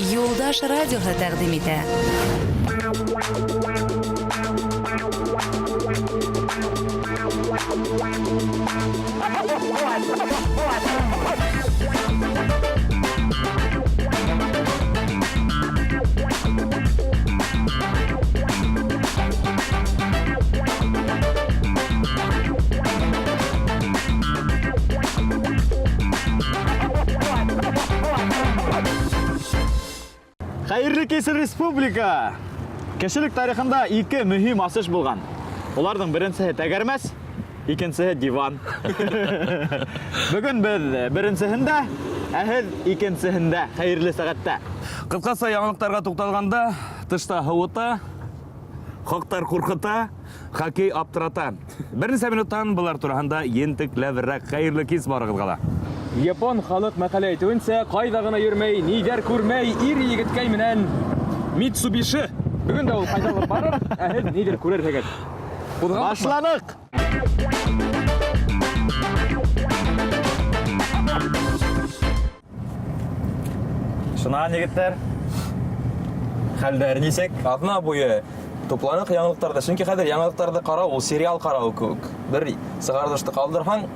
Юлдаш радиоға тәқдим итә. Қайырлы кесір республика! Кешілік тарихында екі мүхим асыш болған. Олардың біріншісі тәгәрмәс, икенчісі диван. Бүгін біз біріншісінде, әхіл икенчісінде, қайырлы сағатта. Қысқасы яңалықтарға тоқталғанда, тышта хауыта, қоқтар қорқыта, хоккей аптырата. Бірінші минуттан бұлар тұрғанда ентік ләвіррәк қайырлы кес барығызғала. Япон халық мәқале әйтеуінше, қайдағына йөрмәй, нидер күрмәй, ир егеткәй менән Mitsubishi. Бүгін дә ул қайдалыр барыр, әһез нидер күрер хәгәт. Башланык! Шынаған егеттер, хәлдәр нисек? Атна бойы топланық яңалықтарды. Чөнки хәзер яңалықтарды карау, ул сериал карау күк. Бер сыгардышты калдырһаң,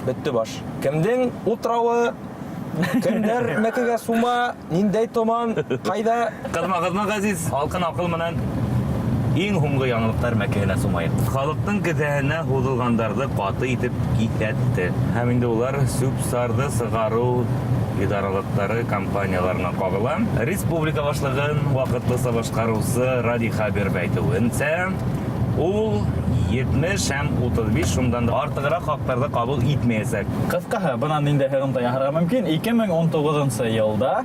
бетте баш. Кемдең утрауы, кемдер мәкегә сума, ниндәй томан, кайда? Қызма ғазиз, алқын ақыл менен ең хуңғы яңалықтар мәкәһенә сумайып. Халықтың кедәһенә һуҙылғандарды ҡаты итеп киҫәтте. Һәм инде улар сүп-сарҙы сығарыу идаралыҡтары компанияларына ҡағыла. Республика башлығын ваҡытлыса башҡарыусы Ради Хабиров әйтеүенсә, ул 70 һәм 35 шундан да артығыраҡ хаҡтарҙы ҡабул итмәйәсәк. Ҡыҫҡаһы, бынан инде һығымта яһарға мөмкин. 2019 йылда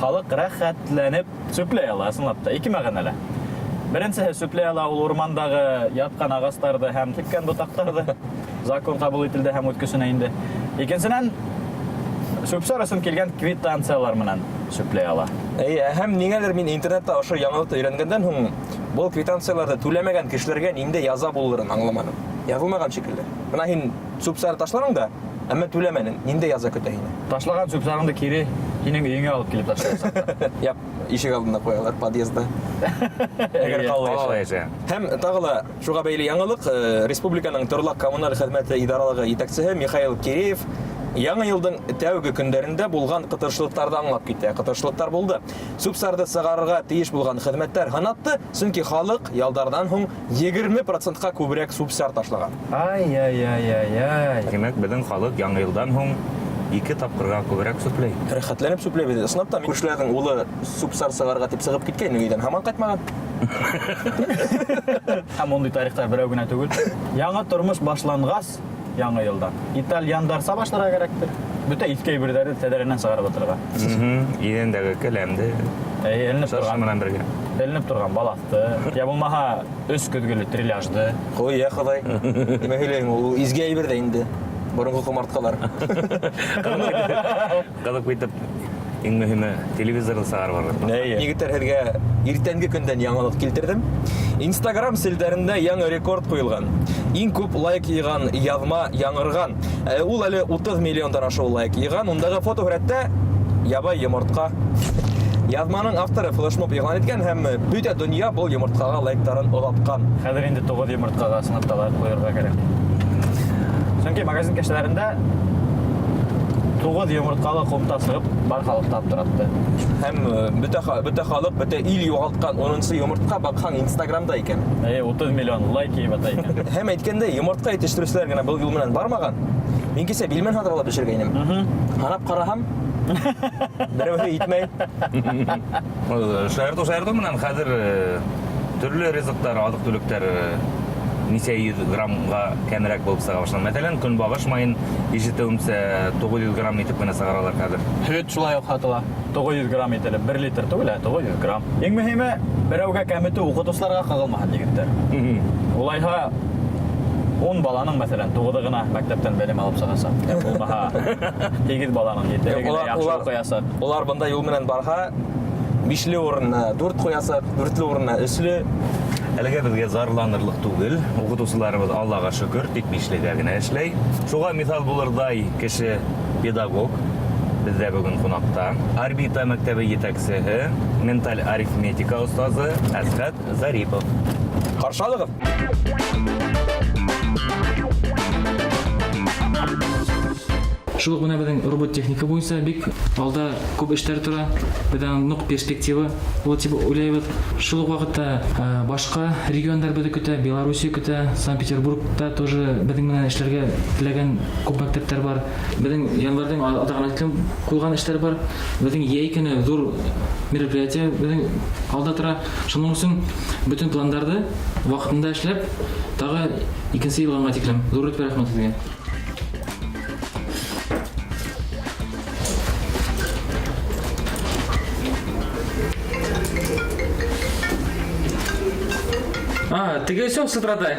халыҡ рәхәтләнеп сүпләй ала, ысынлап та, ике мәғәнәлә. Беренсеһе сүпләй ала ул урмандағы ятҡан ағастарҙы һәм теккән ботаҡтарҙы. Закон ҡабул ителде һәм үткесенә инде. Икенсенән, сүпсар өсөн килгән квитанциялар менән сүпләй ала. Һәм ниңәлер мин интернетта ошо яңалыҡты өйрәнгәндән һуң был квитанцияларҙы түләмәгән кешеләргә ниндәй яза булырын аңламаным. Яҙылмаған шикелле. Бына һин сүпсар ташланың да, әммә түләмәнең. Ниндәй яза көтә һине? Ташлаган сүпсарыңды кире һинең өйөңә алып килеп ташлайсың. Яп, ишек алдына ҡуялар подъездда. Әгәр ҡалмай. Һәм тағы ла шуға бәйле яңылыҡ, республиканың торлаҡ коммуналь хеҙмәте идаралығы етәксеһе Михаил Киреев яңы йылдың тәүге көндәрендә булған ҡытыршылыҡтарҙы аңлап китә. Ҡытыршылыҡтар булды. Сүп-сарҙы сығарырға тейеш булған хеҙмәттәр һынатты, сөнки халыҡ ялдарҙан һуң 20%-ка күберәк сүп-сар ташлаған. Ай. Демәк, беҙҙең халыҡ яңы йылдан һуң 2 тапҡырға күберәк сүпләй. Рәхәтләнеп сүпләй бит. Ысынлап та, күршеләрҙең улы сүп-сар сығарға тип сығып киткәйне өйҙән, һаман ҡайтмаған. Һәм ундай тарихтар берәү генә түгел. Яңы тормош башланғас, яңы йылда итальяндар башларға кәрәктер. Бөтә иҫке-әйберҙәрҙе тәҙрәнән сығарып ултырырға. Идәндәге келәмде Эленеп торған балаҫты, я булмаһа 3 көҙгөлө трильяжды. Ой, я Хоҙай. Нимә һөйләйһең, ул изге әйбер дә инде. Боронғо ҡомартҡалар. Ҡыҙыҡ итеп, иң мөһиме телевизорҙы сығарып барыр. Егеттәр, һеҙгә иртәнге көндән яңылыҡ килтерҙем. Instagram селдәрендә яңы рекорд ҡуйылған. Иң күп лайк йыйған яҙма яңырған. Ул әле 30 миллиондан ашу лайк йыйған. Ундағы фотоһүрәттә ябай йомортҡа. Яҙманың авторы флешмоб иғлан иткән һәм бөтә донъя был йомортҡаға лайктарын оҙатҡан. Хәҙер инде 9 йомортҡаға сыныпталар ҡуйырға кәрәк. Сөнки магазин кәштәләрендә 9 йомортҡалы ҡумта сығып, бар халыҡты аптыратты. Һәм бөтә халыҡ, бөтә ил юғалтҡан 10-нчы йомортҡа баҡһаң Instagramда икән. 30 миллион лайк йыйып ата икән. Һәм әйткәндәй, йомортҡа етештереүселәр генә был юл менән бармаған. Мин кисә билмен һатып бешергәйнем. Һанап ҡараһам, берәүһе итмәй. Шаярту менән хәҙер төрлө ризыҡтар, аҙыҡ-түлектәр нисә 100 граммға кәмерәк булып сыға башлаған. Мәҫәлән, көнбағыш майын ишетеүемсә 900 грамм итеп кенә сығаралар хәҙер. Һөт шулай уҡ һатыла. 900 грамм ителеп, 1 литр түгел, 900 грамм. Иң мөһиме, берәүгә кәметеү уҡытыусыларға ҡағылмаһын, егеттәр. Улайһа 10 баланың, мәҫәлән, 9-ы ғына мәктәптән белем алып сығасаҡ. Булмаһа 8 баланың 7-ле генә яҡшы уҡыясаҡ. Улар бында юл менән барһа, 5-ле урынына 4 ҡуясаҡ, 4-ле урынына 3-ле. Әлегә беҙгә зарланырлыҡ түгел. Уҡытыусыларыбыҙ, Аллаға шөкөр, тик 5-легә генә эшләй. Шуға миҫал булырҙай кеше педагог Бездә бүген кунакта орбита мәктәбе җитәкчесе, менталь арифметика устазы Әсгать Зарипов. Каршы алыгыз. Шул менә безнең робот техника буенча бик алда күп эшләр тора. Безнең нык перспектива ул дип уйлыйбыз. Шул ук вакытта башка регионнар безне көтә, Белоруссия көтә, Санкт-Петербургта тоже безнең менән эшләргә теләгән күп мәктәпләр бар. Безнең январьдән атаган куйган эшләр бар. Безнең яйкене зур мероприятие безнең алда тора. Шуның өчен бүтән планнарны вакытында эшләп, тагы икенче елга тиклем зур рәхмәт сезгә. Теге все сытрата.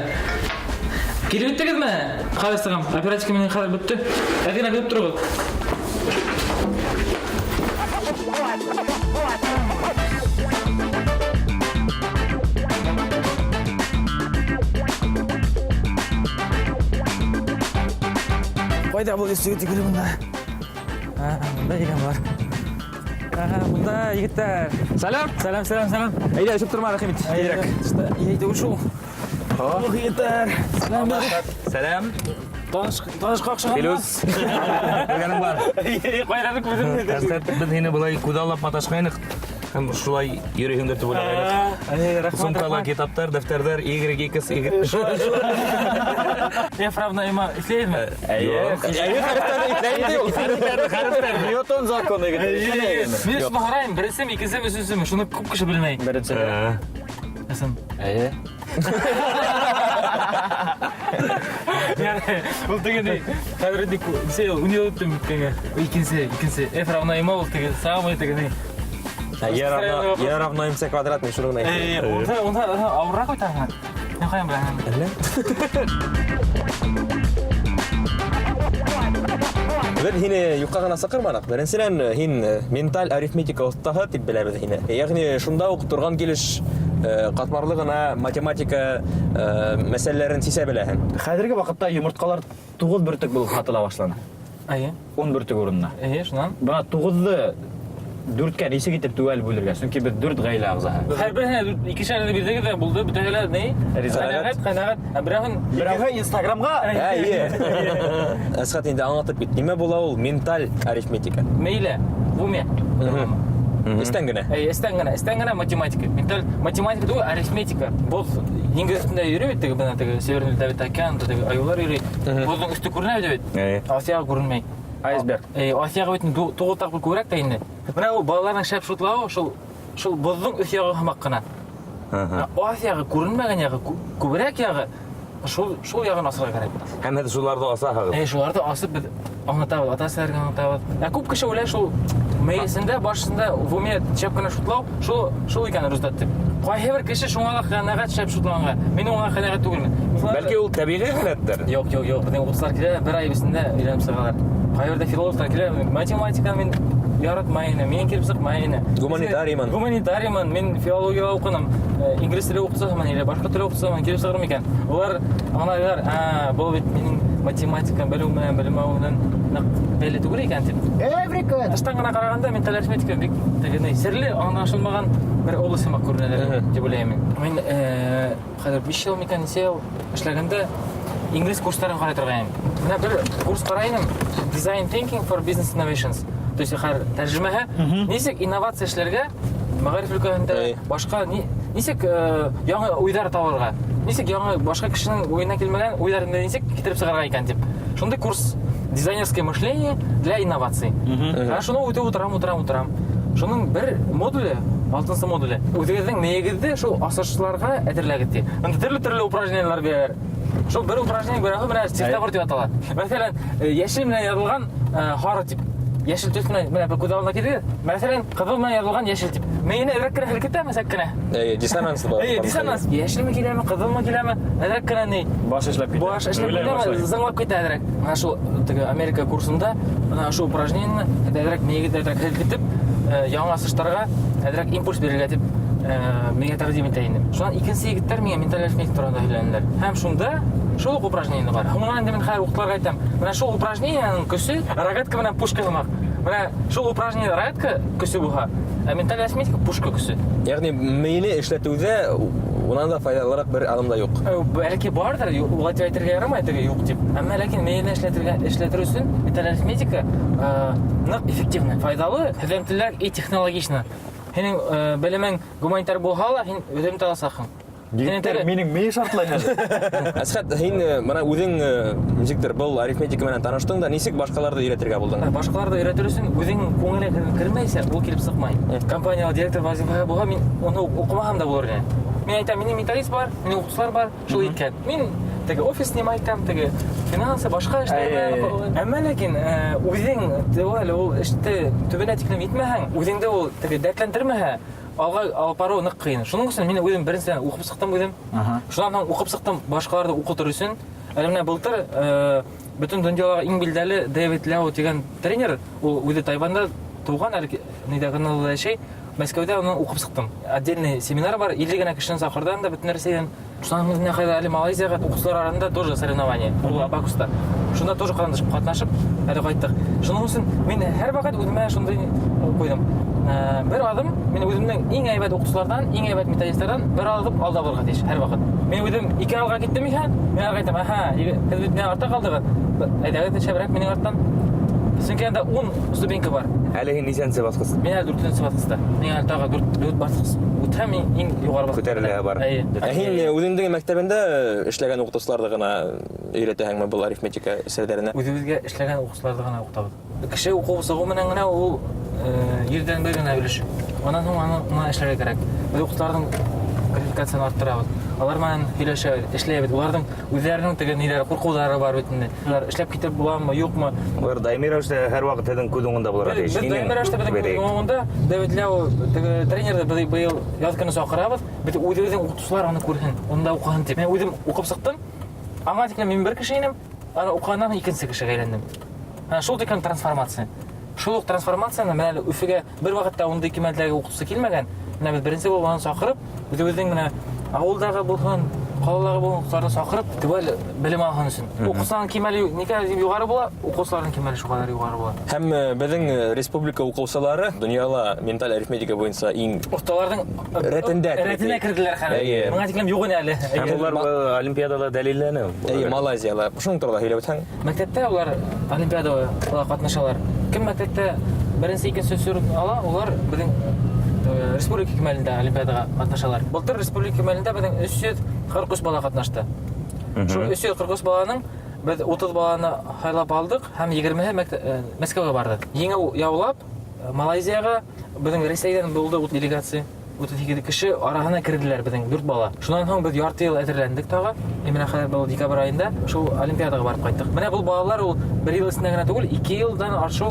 Килеп беттегезме? Калыстыгым. Оперативка менен калып бетти. Әдина килеп тургыз. Кайда бул эсеге тигеле мында? Мында деген бар. Мында егиттер. Салам. Әйдә, өчүп турма, рәхмәт. Әйдә, ушул. Егиттер. Сәлам. Танышка акчаган. Плюс. Белгәнең бар. Кайрадык безне. Әсгать, без һине булай күдаллап маташкайнык. Һәм шулай йөрегән дип уйлагайнык. Сумкала китаптар, дәфтәрләр, Y2X, Правда, ислейме? Ньютон законы. Мен шуны карайм, берсем, икенсем, өченчесем, шуны күп кеше белмәй. Беренче. Әсен. Ул дигән хәзер дик, сел, университет кенгә. Икенсе. Правда, ул теге самый теге. Я равно МЦ квадратный шуругна. Он авыррак айтаган. Мен каян беләм. Без һине юкка гына сакырмадык. Беренчедән һин менталь арифметика устаһы дип беләбез һине. Ягъни шунда ук турган килеш катмарлы гына математика мәсьәләләрен сисә беләһең. Хәзерге вакытта йомырткалар 9 бөртек булып сатыла башлана. 10 бөртек урынына. Шуннан. Бuna 9-ны 4-кә нисек итеп түгел бүлергә. Чөнки без 4 гаилә агзаһы. Һәр берне икешәр бирдеге дә булды. Бүтәнләр не? Канәгать. Берәүгә Instagramга. Әсгать инде аңлатып бит. Нимә була ул менталь арифметика? Мейле. Бу ме. Истән генә. Истән генә математика. Менталь математика ул арифметика. Бу инглиз телендә йөрү теге бина теге Северный Давид океан теге аюлар йөри. Бузның үсте күренә бит. Асия күренмәй. Айсберг. Асияга бит тугы тапкыр күрәк тә инде. Менә ул балаларның шәп шутлавы шул бузның үс ягы хамак кына. Асияга күренмәгән ягы күбрәк ягы шул ягын асырга кирәк. Һәм һез шуларда асаһыгыз. Шуларды асып без аңлатабыз, атасыларга аңлатабыз. Күп кеше уйлай шул мейсендә, башында в уме шәп кына шутлау, шул икән результат дип. Кайһы бер кеше шуңа канәгать шәп шутлаганга, мин уңа канәгать түгелмен. Бәлки ул табигый хәлләттер. Юк, безнең укытучылар килә, бер ай бисендә өйрәнеп сыгалар. Кайбердә филологлар килә, математика мин яратмайны, мен килеп сыкмайны. Гуманитариymан, мен филология укыдым. Инглиз теле укытсам, или башка теле укытсам, килеп сыгырмы икән. Улар аңлайлар, бу бит минең математика белүмән, белмәүнән бәйле түгел икән дип. Эврика. Аштан гына караганда менталь арифметика бик тегене серле, аңлашылмаган бер область сымак күренәләр дип уйлыйм. Мин хәзер 5 ел микән эшләгәндә инглиз курсларын карый торган. Менә бер курс карайным, Design Thinking for Business Innovations. То есть хәр тәрҗемәһе, ничек инновация эшләргә, мәгариф өлкәсендә башка ничек яңа уйлар табарга, ничек яңа башка кешенең уена килмәгән уйларын ничек китереп сыгарга икән дип. Шундый курс дизайнерское мышление для инноваций. Шуны үтеп утырам. Шуның бер модуле, 6-нчы модуле. Үзегезнең нигездә шул асышларга әзерләгез ди. Анда төрле упражнениялар бер. Шул бер упражнение берәү менә стихтабыр дип атала. Мәсәлән, яшел менән язылган хары тип. Яшел төс менән бер күдалына килде. Мәсәлән, кызыл менән язылган яшел тип. Мен әзрәк кенә хәрәкәт итәм мәсәккенә. Диссонанс бар. Диссонанс. Яшелме киләме, кызылмы киләме? Әзрәк кенә ни? Баш эшләп китә. Баш эшләп китә, зыңлап китә әзрәк. Менә шул теге Америка курсында менә шул упражнениене әзрәк нигездә әзрәк хәрәкәт итеп, яңа асыштарга әзрәк импульс бирергә дип миңа тәкъдим итә инде. Шуннан икенче егетләр миңа менталь арифметика турында һөйләнделәр. Һәм шунда шул упражнение бар. Һәм инде мин һәр укытыларга әйтәм. Менә шул упражнениенең көсе рогатка менән пушка сымак. Менә шул упражнение райатка көсө буга, ә менталь арифметика пушка көсө. Ягъни мейне эшләтүдә унан да файдалырак бер адым да юк. Бәлки бардыр, ул әйтергә ярамый, теге юк дип. Әмма ләкин мейне эшләтер өчен менталь арифметика нык эффективны, файдалы, һәм и технологичны. Һинең белемең гуманитар булһа ла, һин үҙем таласаһың. Директор минең мей шартлай хәзер. Әсхат, һин менә үзең ничектер был арифметика менән таныштың да, нисек башкаларды өйрәтергә булдың? Башкаларды өйрәтер өчен үзең күңелеңә кермәйсә, ул килеп сыкмай. Компания директор вазифаһы буга, мин аны укымаган да булыр иде. Мин әйтәм, минем менталист бар, минем укытучылар бар, шул иткән. Мин теге офис снимайтам, теге финансы, башка эшләр. Әмма ләкин үзең ул эште төбенә тиклем итмәһәң, үзеңдә ул теге дәртләндермәһә, алга алып бару нык кыен. Шуның өчен мин үзем беренчедән укып сыктым үзем. Шуннан укып сыктым башкаларды укытыр өчен. Әле менә былтыр бөтен дөньяга иң билдәле Дэвид Ляо дигән тренер, ул үзе Тайванда туган, әле нидә каналда яшәй. Мәскәүдә аны укып сыктым. Отдельный семинар бар, 50 генә кешене сакырдан да бөтен нәрсәдән. Шуннан менә хәзер әле Малайзиягә укучылар арасында тоже соревнование. Ул Абакуста. Шунда тоже катнашып, әле кайттык. Шуның өчен мин һәр вакыт үземә шундый куйдым. Бер адым мин үземнең иң әйбәт укучылардан, иң әйбәт методистлардан бер адым алда булырга тиеш һәр вакыт. Мин үзем 2 алга киттем икән, мин әйтәм, һез бит менә артта калдыгыз. Әйдәгез шәбрәк минең арттан. Чөнки анда 10 ступенька бар. Әле һин ничәнче баскычта? Мин әле 4-нче баскычта. Мин әле тагы 4 баскыч үтәм, иң югары баскычта. Күтәрелә бар. Һин үзеңнең мәктәбендә эшләгән укытучыларны гына өйрәтәһеңме был арифметика серләренә? Үзебезгә эшләгән укучыларны гына укытабыз. Кеше уку сыгу менән генә ул ердән бер генә өлеш. Аннан соң аны эшләргә кирәк. Без укучыларның квалификациясын арттырабыз. Алар менән һөйләшәбез, эшләбез. Уларның үзләренең теге ниләре, куркулары бар бит инде. Алар эшләп китеп буламы, юкмы? Алар даими рәвештә һәр вакыт һезнең күз уңында булырга тиеш. Даими рәвештә безнең күз уңында Дэвид Ляо теге тренерды быел яз көне сакырабыз. Бит үзебезнең укытучылар аны күрһен, онда укыган дип. Мен үзем укып сыктым. Аңа тиклем мин бер кеше идем, аны укыганнан икенче кешегә әйләндем. Шул тиклем трансформация. Шул трансформацияны менә Өфөгә бер вакытта ундый кимәлдәге укытучы килмәгән. Менә без беренче булып аны сакырып, үзебезнең менә авылдагы булган, калаларга булган укучыларны сакырып, төгәл белем алган өчен. Укучыларның кимәле никә югары була, укучыларның кимәле шугадыр югары була. Һәм безнең республика укучылары дөньяда менталь арифметика буенча иң Осталарның рәтенә керделәр хәзер. Моңа тиклем юк әле. Һәм улар олимпиадада дәлилләнә. Малайзиялы. Шуның турында һөйләп үтсәң. Мәктәптә улар олимпиадага катнашалар. Кем мәктәптә беренче, икенче сүр ала, улар безнең республика кимәлендә олимпиадага катнашалар. Былтыр республика кимәлендә безнең 343 бала катнашты. Шул 343 баланың без 30 баланы хайлап алдык һәм 20-һе Мәскәүгә барды. Еңә яулап Малайзиягә безнең Рәсәйдән булды делегация. 32 кеше арасына керделәр безнең 4 бала. Шуннан соң без ярты ел әзерләндек тагы. Менә хәзер бу декабрь айында шул олимпиадага барып кайттык. Менә бу балалар ул 1 ел эчендә генә түгел, 2 елдан артыш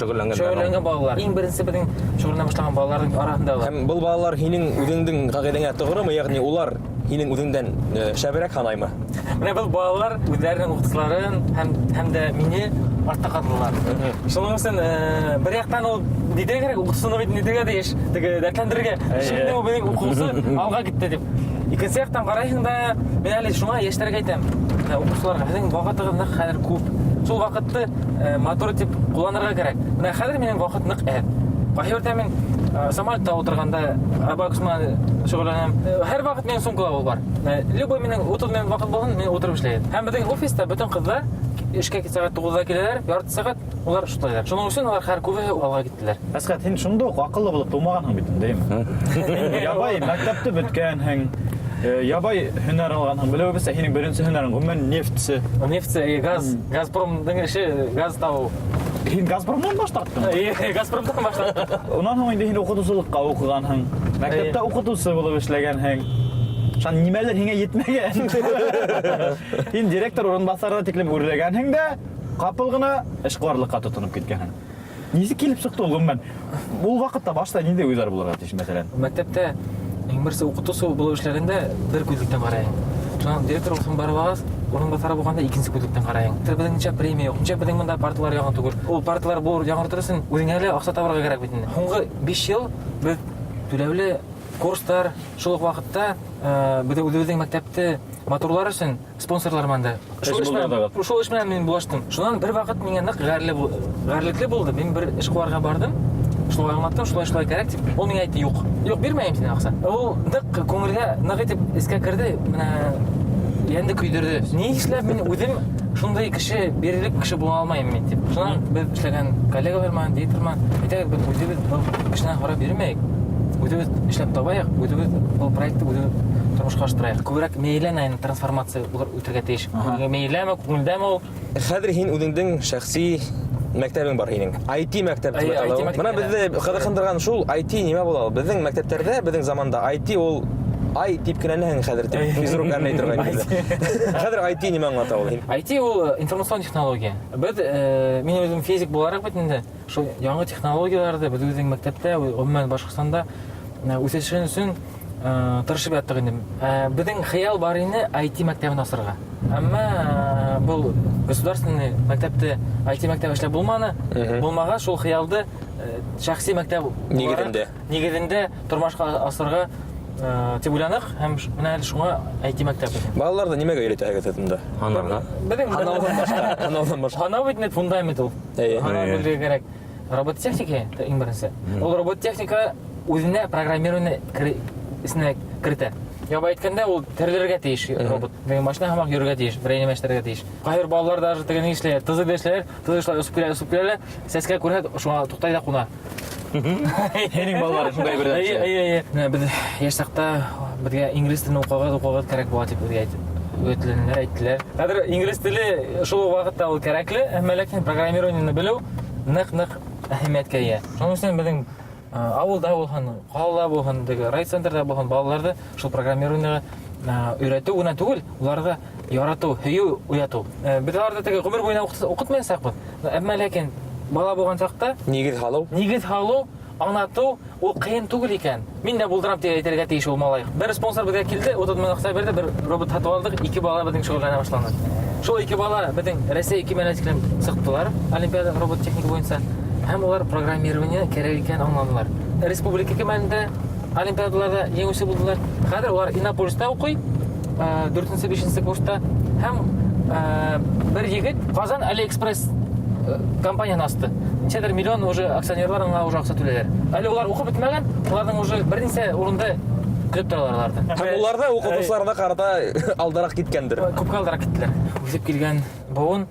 шөгыльләнгән балалар. Иң беренче безнең шөгыльләнә башлаган балаларның арасында. Һәм бу балалар һинең үзеңнең кагыйдәңә тугрымы, ягъни улар һинең үзеңдән шәбрәк ханаймы? Менә бу балалар үзләренең укытучыларын һәм дә мине артта калдылар. Шуның өчен бер яктан ул нидә кирәк, укытучыны бит нидәгә дияш, теге дәртләндерергә. Шундый ул безнең укучы алга китте дип. Икенче яктан карайсың да, мен әле шуңа яшьләргә әйтәм. Укучыларга һезнең вакытыгыз нык хәзер күп. Шул вакытты мотор итеп кулланырга кирәк. Менә хәзер минем вакыт нык әз. Кайбердә мин самолетта утырганда Абакусма шөгыльләнәм. Һәр вакыт минем сумкалар бар. Любой минем 30 минут вакыт булган, мин утырып эшләйм. Һәм безнең офиста бөтен кызлар эшкә сәгать 9-да киләләр, ярты сәгать улар шулайдыр. Шуның өчен алар һәр күбе алга киттеләр. Әсхат, һин шундый ук акыллы булып тумаганһың бит инде. Ябай мәктәпте беткәнһең. Ябай һөнәр алганһың. Беләбез, һинең беренче һөнәрең гомумән нефтьсе. Нефтьсе, газ, Газпромның эше газ табу. Һин Газпромдан баштаттың. Газпромдан баштаттым. Унан соң инде һин укытучылыкка укыганһың. Мәктәптә укытучы булып эшләгәнһең. Шан нимәләр һиңә йетмәгән. Һин директор урынбасарына тиклем үрләгәнһең дә, капыл гына эшкуарлыкка тотынып киткәнһең. Нисек килеп чыкты ул гомумән? Ул вакытта башта нинди уйлар булырга тиеш, мәсәлән? Мәктәптә иң берсе укытучы булып эшләгәндә бер күзлектән карайың. Шуннан директор булсын барабыз, урынбасары булганда икенче күзлектән карайың. Безнең ничә премия юк, ничә безнең монда партиялар яңа түгел. Ул партиялар булыр яңартырсын, үзеңә әле акча табарга кирәк бит инде. Соңгы 5 ел без түләүле курстар, шул ук вакытта үзебезнең мәктәптә моторлар өчен спонсорлар мында. Шул эш менән мин булаштым. Шуннан бер вакыт миңа нык гарьлекле булды. Мин бер эш куарга бардым. Шулай аңлаттым, шулай кирәк дип. Ул миңа әйтте, юк. Юк, бирмәйм сиңа акча. Ул нык күңелгә нык итеп искә керде. Менә янды көйдерде. Ни эшләп мин үзем шундай кеше, бирелек кеше була алмайм мин дип. Шуннан без эшләгән коллегалар менән, директорлар, әйтәк без үзебез бу кешенә харап бирмәйек. Үзебез эшләп табайык, үзебез бу проектты үзебез тормышка аштырайык. Күбрәк мейләнә трансформация булыр үтәргә тиеш. Мейләме, күңелдәме ул? Хәзер һин үзеңнең шәхси мәктәбең бар һинең. IT мәктәп дип атала. Менә бездә кызыксындырган шул IT нимә була? Безнең мәктәпләрдә, безнең заманда IT ул ай тип кенә нәһәң хәзер дип физрук әйтергә инде. Хәзер IT нимә аңлата ул? IT ул информацион технология. Без мин үзем физик буларак бит инде. Шул яңа технологияларда без үзең мәктәптә, гомумән Башкортстанда үсешен өчен тырышып яттык инде. Безнең хыял бар иде IT мәктәбен асырга. Әмма бу государственный мәктәптә IT мәктәбе эшләп булманы. Булмага шул хыялды шәхси мәктәп нигезендә тормышка асырга тип уйланык һәм менә әле шуңа IT мәктәбе. Балаларда нимәгә өйрәтәгез атында? Ханарга. Ханаудан башка. Ханау бит нет фундамент ул. Ханау белергә кирәк. Робототехника иң беренче. Ул робототехника үзенә программирование исенә кертә. Ябай әйткәндә ул терелергә тиеш робот. Дигән машина һәм йөрергә тиеш, берәйне эшләргә тиеш. Кайбер балалар даже тегене эшләр, тызык эшләр, усып килә, сәскә күрә, шуңа туктый да куна. Һинең балалар шундай бер Әйе. Без яшь чакта безгә инглиз телен укыгыз кирәк була дип өйрәтеләр, әйттеләр. Хәзер инглиз теле шул вакытта ул кирәкле, әмма ләкин программированиены белү нык әһәмияткә ия. Шуның өчен безнең авылда булган, калада булган, райцентрда булган балаларды шул программированиега өйрәтү генә түгел, уларга ярату, һөю уяту. Без аларда теге гомер буена укытмаячакбыз. Әмма ләкин бала булган чакта Нигез халу, аңлату ул кыен түгел икән. Мин дә булдырам дип әйтергә тиеш ул малай. Бер спонсор безгә килде, 30 мең акча берде, бер робот сатып алдык, 2 бала безнең шөгыльләнә башланды. Шул 2 бала безнең Россия 2 милләтчеләрен сыктылар Олимпиада робот техника буенча. Һәм улар программирование кирәк икән аңладылар. Республика кимәлендә олимпиадаларда җиңүче булдылар. Хәзер улар Иннополиста укый, 4-5 курста. Һәм бер егет Казан Алиэкспресс компанияны асты. Ничәдер миллион уже акционерлар аңа уже акча түләләр. Әле улар укып бетмәгән, уларның уже берничә урында көтеп торалар. Һәм уларда укытучыларга карата алдарак киткәндер. Күпкә алдарак киттеләр. Үсеп килгән буын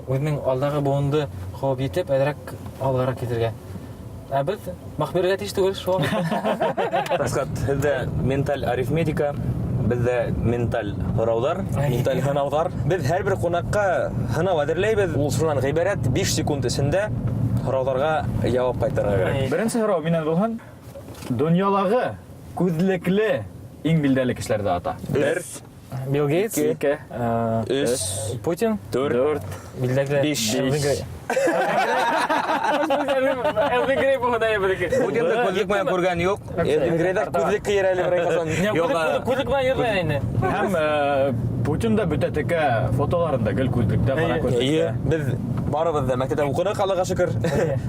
үзенең алдагы буынды хоб итеп, әдрәк алгарак китергә. Без махбиргә тиеш түгел шул. Тасгат, бездә менталь арифметика, бездә менталь һораулар, Менталь һынаудар. Без һәрбер кунакка һынау әзерләйбез. Ул шуннан гыйбарәт 5 секунд эчендә һорауларга җавап кайтарырга кирәк. Беренче һорау миннән булган. Дөньядагы күзлекле иң билдәле кешеләрдә ата. 1 Билл Гейтс, 2 3 Путин, 4 билдәге 5 Элвин Грей булгандай бирге. Путинда күзлек менән күргән юк. Грейдак күзлек киер әле бер касан. Күзлек менән йөргән инде. Һәм Путинда бөтә текә фотоларында гел күзлектә гына күрсәтә. Без барыбыз да мәктәптә укыдык, Аллага шөкер.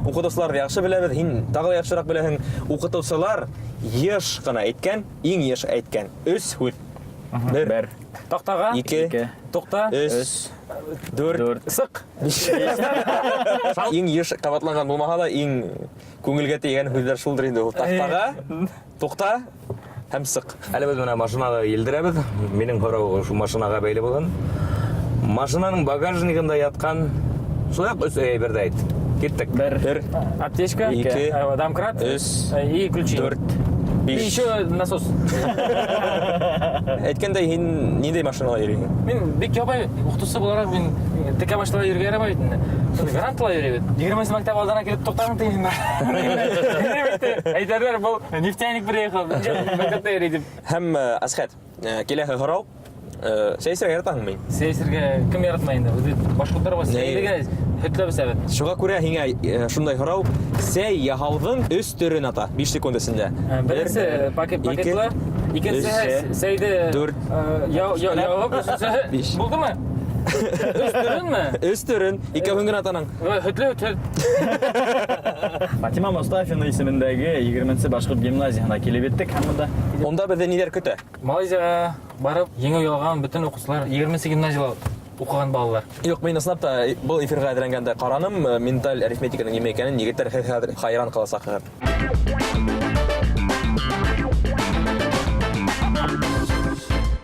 Укытучыларны яхшы беләбез. Һин тагы яхшырак беләһең. Укытучылар еш кына әйткән, иң еш әйткән 3 сүз. 1 Тактага 2 тукта 3 4 сык. Иң еш кабатланган булмаса да иң күңелгә тигән сүзләр шулдыр инде ул. Тактага тукта һәм сык. Әле без менә машинага елдерәбез. Минең һорау шу машинага бәйле булган. Машинаның багажнигында яткан шулай үз әйбердә әйт. Киттек. 1 Аптечка, домкрат 3 и ключи. 4 И 5 еще насос. Әйткәндәй һин ниндәй машинала йөрисең? Мин бик ябай укытучы буларак мин текә машинала йөргә ярамый инде. Грантла йөрибез. 20 мәктәп алдына килеп туктаган тиен. Әйтәләр бу нефтяник приехал. Мәктәптә йөри дип. Һәм Асхат, киләһе һорау. Сәйсәр яратаңмы? Сәйсергә кем яратмай инде? Башкортлар бар сәйдәгә хөтләп сәбәт. Шуңа күрә һиңа шундай һорау. Сәй яһаудың өс төрен ата 5 секунд эчендә. Берсе пакетлар, икенчесе сәйде. 4 Яу, булдымы? Өстөрүнмү? Өстөрүн, ике күнгөн атаның. Хөтлө. Фатима Мустафина исемендәге 20-нче башкорт гимназиясына килеп еттек һәм Онда бездә ниләр көтә? Малайзияга барып, еңе уялган бүтән укучылар 20 гимназияда укыган балалар. Юк, мин ысынапта бу эфирга әзерләнгәндә караным, менталь арифметиканың ниме икәнен егетләр хәзер хайран каласак.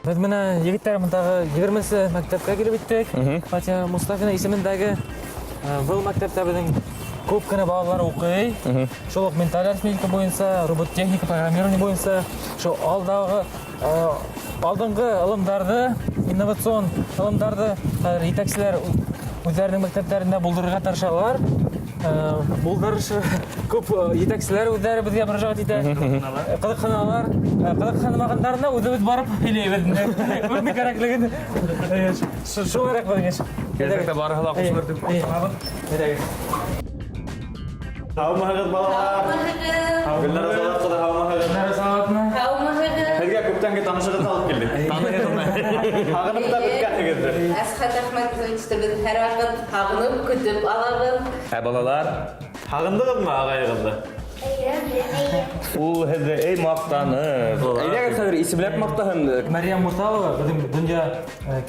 Biz менә егетләр мондагы 20-нче мәктәпкә килеп иттек. Фатима Мустафина исемендәге был мәктәптә безнең күп кенә балалар укый. Шул ук менталь арифметика буенча, робототехника, программирование буенча, шул алдынгы ылымдарды, инновацион ылымдарды җитәкчеләр үзләренең мәктәпләрендә булдырырга тырышалар. Булдырышы күп җитәкчеләр үзләре безгә мөрәҗәгать итә. Кызыксынмаганнарына үзебез барып һөйләйбез. Үзенең кирәклеген. Шул кирәк булган. Кирәктә барыгы да кушылыр дип. Һаумагыз балалар. Гөлнар Азалатқызы һаумагыз. Һәргә күптәнге танышыгыз алып килдек. Һагынып та беткәнегездер. Әсхат Әхмәтовичты без һәр вакыт һагынып көтеп алабыз. Балалар, Һагындыгызмы агайыгызды? ул һеҙҙе эй маҡтаныр. Әйдәгеҙ хәҙер исемләп маҡтаһын. Мәриям Мурталова безнең дөнья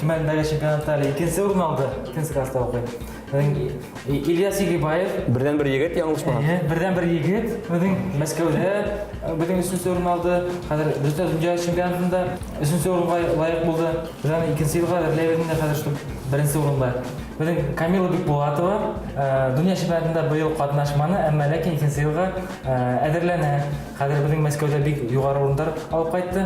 кимәлендәге чемпионатта 2нче урын алды. 2нче класста укый. Ильяс Игебаев Бердән бер егет яңылышмаган. Бердән бер егет безнең Мәскәүдә безнең 3нче урын алды. Хәзер Рөстәм дөнья чемпионатында 3нче урынга лайык булды. Безнең 2нче елга Левенде хәзер шул 1нче урында. Безнең Камила Бикбулатова дөнья чемпионатында быел катнашманы, әмма ләкин 2нче елга әзерләнә. Хәзер безнең Мәскәүдә бик югары урындар алып кайтты.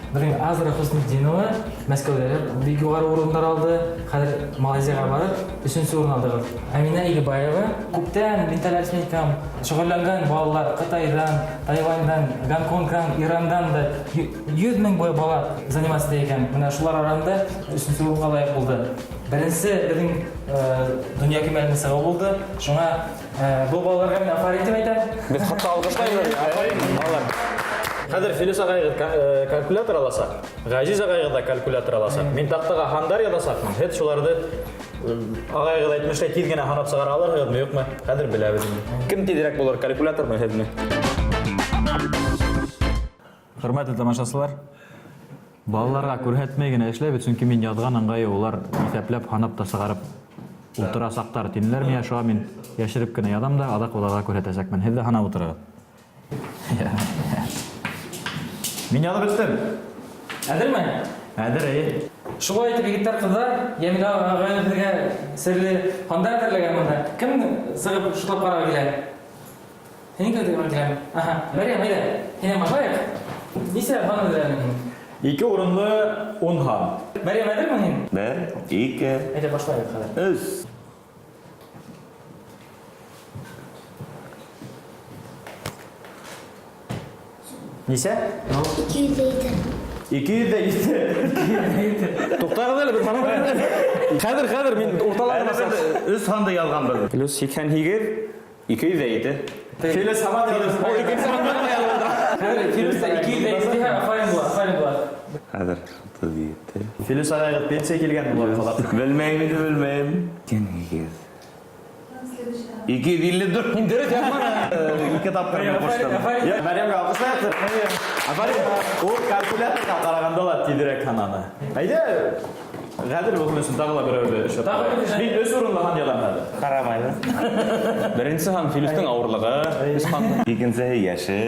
Безнең Азра Хуснетдинова Мәскәүдә бик югары урындар алды. Хәзер Малайзияга барып 3нче урын алды. Амина Игебаева күптән менталь арифметикам шөгыльләнгән балалар Кытайдан, Тайваньдан, Гонконгдан, Ирандан да 100 мең бала заниматься икән. Менә шулар арасында 3нче урынга лайык булды. Беренче безнең дөнья кимәленә сыгу булды. Шуңа бу балаларга мин афарин дип әйтәм. Без хатта алгышлайбыз. Балалар. Хәзер Филис агайыгыз калькулятор аласак, Газиз агайыгыз да калькулятор аласак. Мин тактага хандар язасакмын. Һәм шуларды агайыгыз әйтмешкә тиз генә ханап чыгара алырһызмы, юкмы? Хәзер беләбез инде. Кем тизрәк булыр, калькулятормы, һезме? Хөрмәтле тамашачылар, балаларга күрһәтмәй генә эшләбез, чөнки мин язган аңгае улар исәпләп ханап та чыгарып утырасактар. Тинләр миңа шуга мин яшереп кенә язам да, адак уларга күрһәтәсәкмен. Һез дә ханап утырыгыз. Мин язып беттем. Әдерме? Әдер, Шулай итеп егетләр кызлар, Ямина агай безгә серле хандар әзерләгән монда. Кем сыгып шулап карап килә? Һин кем килә? Аха, Мәриям, әйдә. Һин машайык. Нисә хан әзерләгән? 2 урынлы 10 хан. Мәриям әдерме һин? 1, 2, Әйдә башлайык хәзер. 3. Нисә? 207. 207. Туктагыз әле, без мана. Хәзер мин урталагына сат. 3 ханды ялганбыз. Плюс 88, 207. Филис һаман язып. Ой, икенче сагында язылды. Хәзер Филистә 200 афарин була. Хәзер 37. Филис агайыгыз пенсия килгән булар халат. Белмәйм. Кем егет? 254. Мин дөрес язмана. 2 тапкыр куштым. Мәриямга алкышлайык. Ул калькуляторга караганда ла тизрәк хананы. Әйдә, хәзер бу күнесен тагыла берәүле эш ата. Мин өз урынлы хан язам хәзер. Карамайды. Беренче хан Филистің ауырлыгы, без ханның. Икенче яше.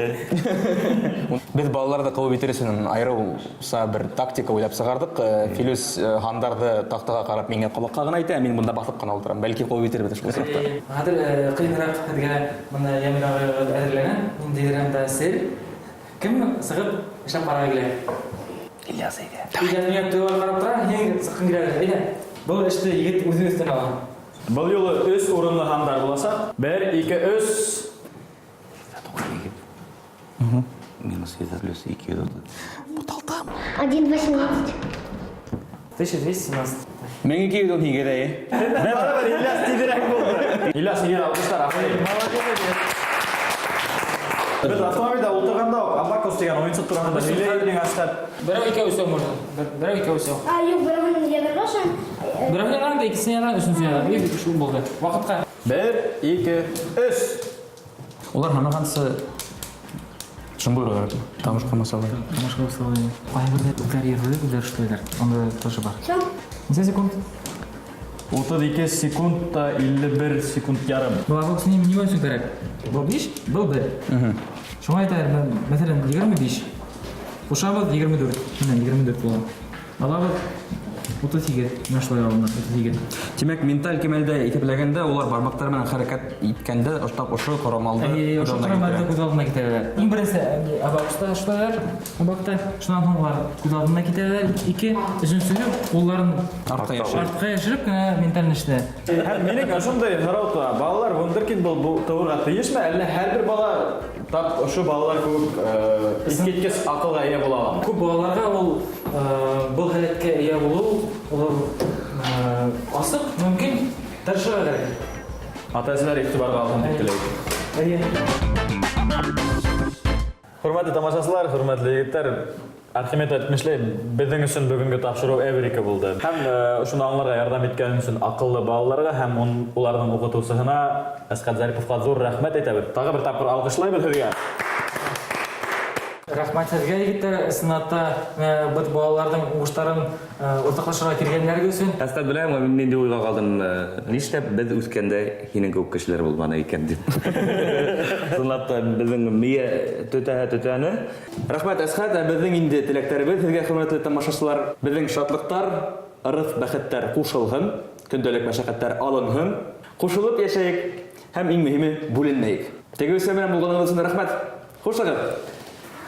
Без балаларды кылып бетерүсен айрылса бер тактика уйлап чыгардык. Филис хандарды тактага карап миңа кулакка гына әйтә, мин монда басып кына утырам. Бәлки кылып бетербез шул сакта. Хәзер кыйнрак хәзергә моны Ямина әзерләгән. Мин дигәндә сер. Кем сыгып эшләп карап килә? Ильяс әйтә. Ильяс туган карап тора, һин сыккын килә. Әйдә. Бу эште егет үзе өстен ала. Бұл юлы өз урынлы хандар буласак, 1, 2, өз. Минус 1 плюс 2. 1,18. 1217. Мен 212 дә. Бәрабәр Ильяс тизрәк булды. Ильяс, сиңа алкышлар. Без автомобильдә утырганда, Абака ракурс деген ойынсық турасында сөйлейді Асхат. Берәү икәү өсәү можно. Берәү икәү өсәү. Юк, берәүне ядарлашам. Берәү яранда, икесіне яранда, өсінсіне яранда. Егер шул болды. Вақытқа. 1, 2, 3. Олар хамағансы Шымбыры тамышқа масалы. Тамашқа масалы. Қайбірде карьерлі білдер штойлар. Онда тоже бар. Шам. Несе секунд? 32 секундта 51 секунд ярым. Бұл ағыл сенем не болсын керек? Бұл 5, бұл 1. Шоңа айтайыр, мәселен 25. Ошабыз 24. Міне 24 болған. Алабыз 32. Нашлай алынар 32. Демек, менталь кемелде итеплегенде, олар бармақтар менен харакат иткенде, оштап ошы корамалды. Ошы корамалды көз алдына кетелер. Ең бірінші абақышта штойлар, абақта шынан соңғылар көз алдына кетелер. 2, үшіншісі қолларын артқа яшырып ментальный іште. Менің ашындай қарауыта, балалар вундеркинд бұл тұғырға тыйыш ма? Әлі әрбір бала тап ұшы балалар көп искеткес ақылға ие бола алам. Көп балаларға ол бұл халетке ие болу, олар асық, мүмкін тыршыға керек. Ата-әсілер иқтибарға алған деп тілейді. Құрметті тамашашылар, құрметті егеттер, Архимед айтмышлай, біздің үшін бүгінгі тапшыру Эврика болды. Һәм ушуну аңларга ярдәм иткән өчен акыллы балаларга һәм уларның укытучысына Асхат Зариповка зур рәхмәт әйтәбез. Тагы бер тапкыр алкышлайбыз сезгә. Рахмат сезгә егеттер, сынатта бит балаларның уңыштарын ортаклашырга киргәннәргә өчен. Асхат белән мин инде уйга калдым, нишләп без үскәндә һинең күп кешеләр булманы икән дип. Сынатта безнең мие төтәне. Рахмәт, Асхат, безнең инде теләктәребез сезгә, хөрмәтле тамашачылар. Безнең шатлыктар, ырыс бәхеттәр кушылһын, көндәлек мәшәкатьләр алынһын, кушылып яшәйек һәм иң мөһиме бүленмәйек. Теге белән булганыгыз өчен рәхмәт. Хуш булыгыз.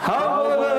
Һаулыгыз!